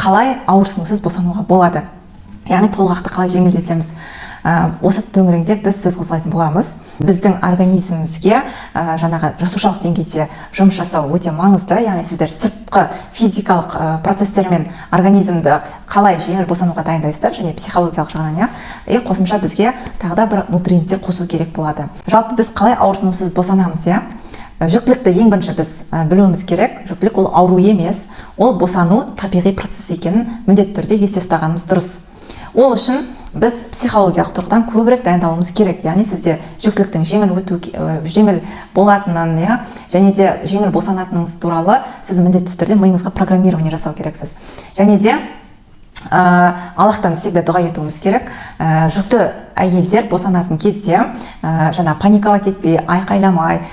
қалай ауырсынусыз босануға болады, яғни толғақты қалай жеңілдетеміз. Осы төңірегінде біз сөз қозғайтын боламыз. Біздің организмімізге жаңағы жасушалық деңгейде жұмыс жасау өте маңызды. Яғни сіздер сыртқы физикалық процестермен организмді қалай жеңіл босануға дайындайсыздар, және психологиялық жағынан, қосымша бізге тағы да бір нутриенттер қосу керек болады. Жалпы біз қалай ауырсынусыз босанамыз, жүктілікті ең бірінші біз білуіміз керек. Жүктілік ол ауру емес, ол босану табиғи процесс екенін міндетті түрде есте ұстағанымыз дұрыс. Ол үшін біз психологиялық тұрғыдан көбірек дайындалуымыз керек. Яғни сізде жүктіліктің жеңіл болатынын, және де жеңіл босанатыныңыз туралы сіз міндетті түрде миыңызға программирование жасау керексіз. Және де Аллахтан всегда дұға етуіміз керек. Жүкті әйелдер босанатын кезде жаңа паниковать етпей, айқайламай,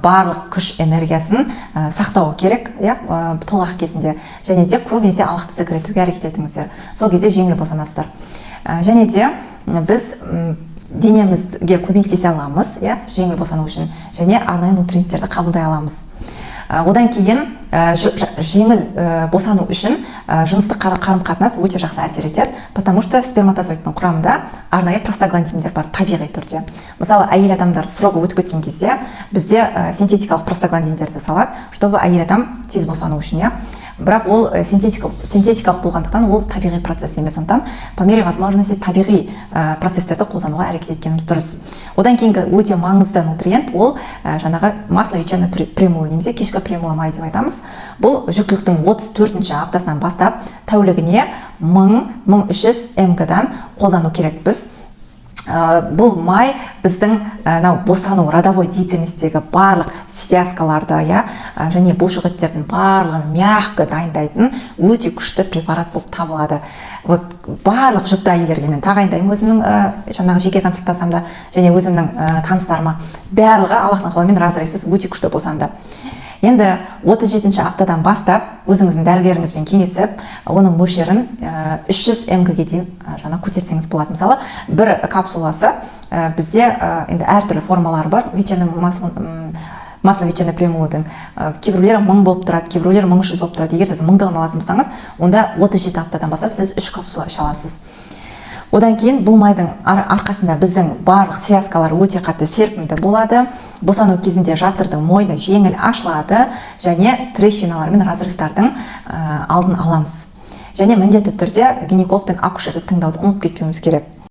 барлық күш энергиясын сақтау керек, толғақ кезінде. Және де көбінесе Аллахты зікір етуге әрекет етіңіздер. Сол кезде жеңіл босанасыздар. Және де біз денемізге көмектесе аламыз, жеңіл босану үшін, және арнайы нутриенттерді қабылдай аламыз. Одан кейін жеңіл босану үшін жыныстық қарым-қатынас өте жақсы әсер етеді, потому что сперматозоидтың құрамында арнайы простагландиндер бар табиғи түрде. Мысалы, әйел адамдар срогы өтіп кеткен кезде бізде синтетикалық простагландиндерді салады, чтобы әйел адам тез босану үшін, бірақ ол синтетикалық болғандықтан ол табиғи процесс емес. Сондықтан по мере возможности табиғи процестерді қолдануға әрекет еткеніміз дұрыс. Одан кейінгі өте маңызды нутриент ол жаңағы масло ветчины премулы, немесе кешкі премула май деп айтамыз. Бұл жүктіліктің 34-ші аптасынан бастап тәулігіне 1000-1300 мг-дан қолдану керек біз. Бұл май біздің босану, родовой деятельностегі барлық связкаларды, және бұл жүгіттердің барлығын мягко дайындайтын өте күшті препарат болып табылады. Барлық жүкті әйелдерге мен тағайындаймын өзімнің жаңағы жеке консультациямда, және өзімнің таныстарыма. Барлығы Аллахтың қалауымен разрывсыз өте күшті босанды. Енді 37-ші аптадан бастап өзіңіздің дәрігеріңізбен кеңесіп, оның мөлшерін 300 мг-ге дейін жаңа көтерсеңіз болады. Мысалы, бір капсуласы бізде енді әртүрлі формалары бар. Масло ветчины премулыдың кейбіреулері 1000 болып тұрады, кейбіреулері 1300 болып тұрады. Егер сіз 1000-дығын алатын болсаңыз, онда 37 аптадан бастап сіз 3 капсула іше аласыз. Одан кейін бұл майдың арқасында біздің барлық связкалар өте қатты серпімді болады. Босану кезінде жатырдың мойны жеңіл ашылады, және трещиналар мен разрывтардың алдын аламыз. Және міндетті түрде гинеколог пен акушерді тыңдауды ұмытып кетпеуіміз керек.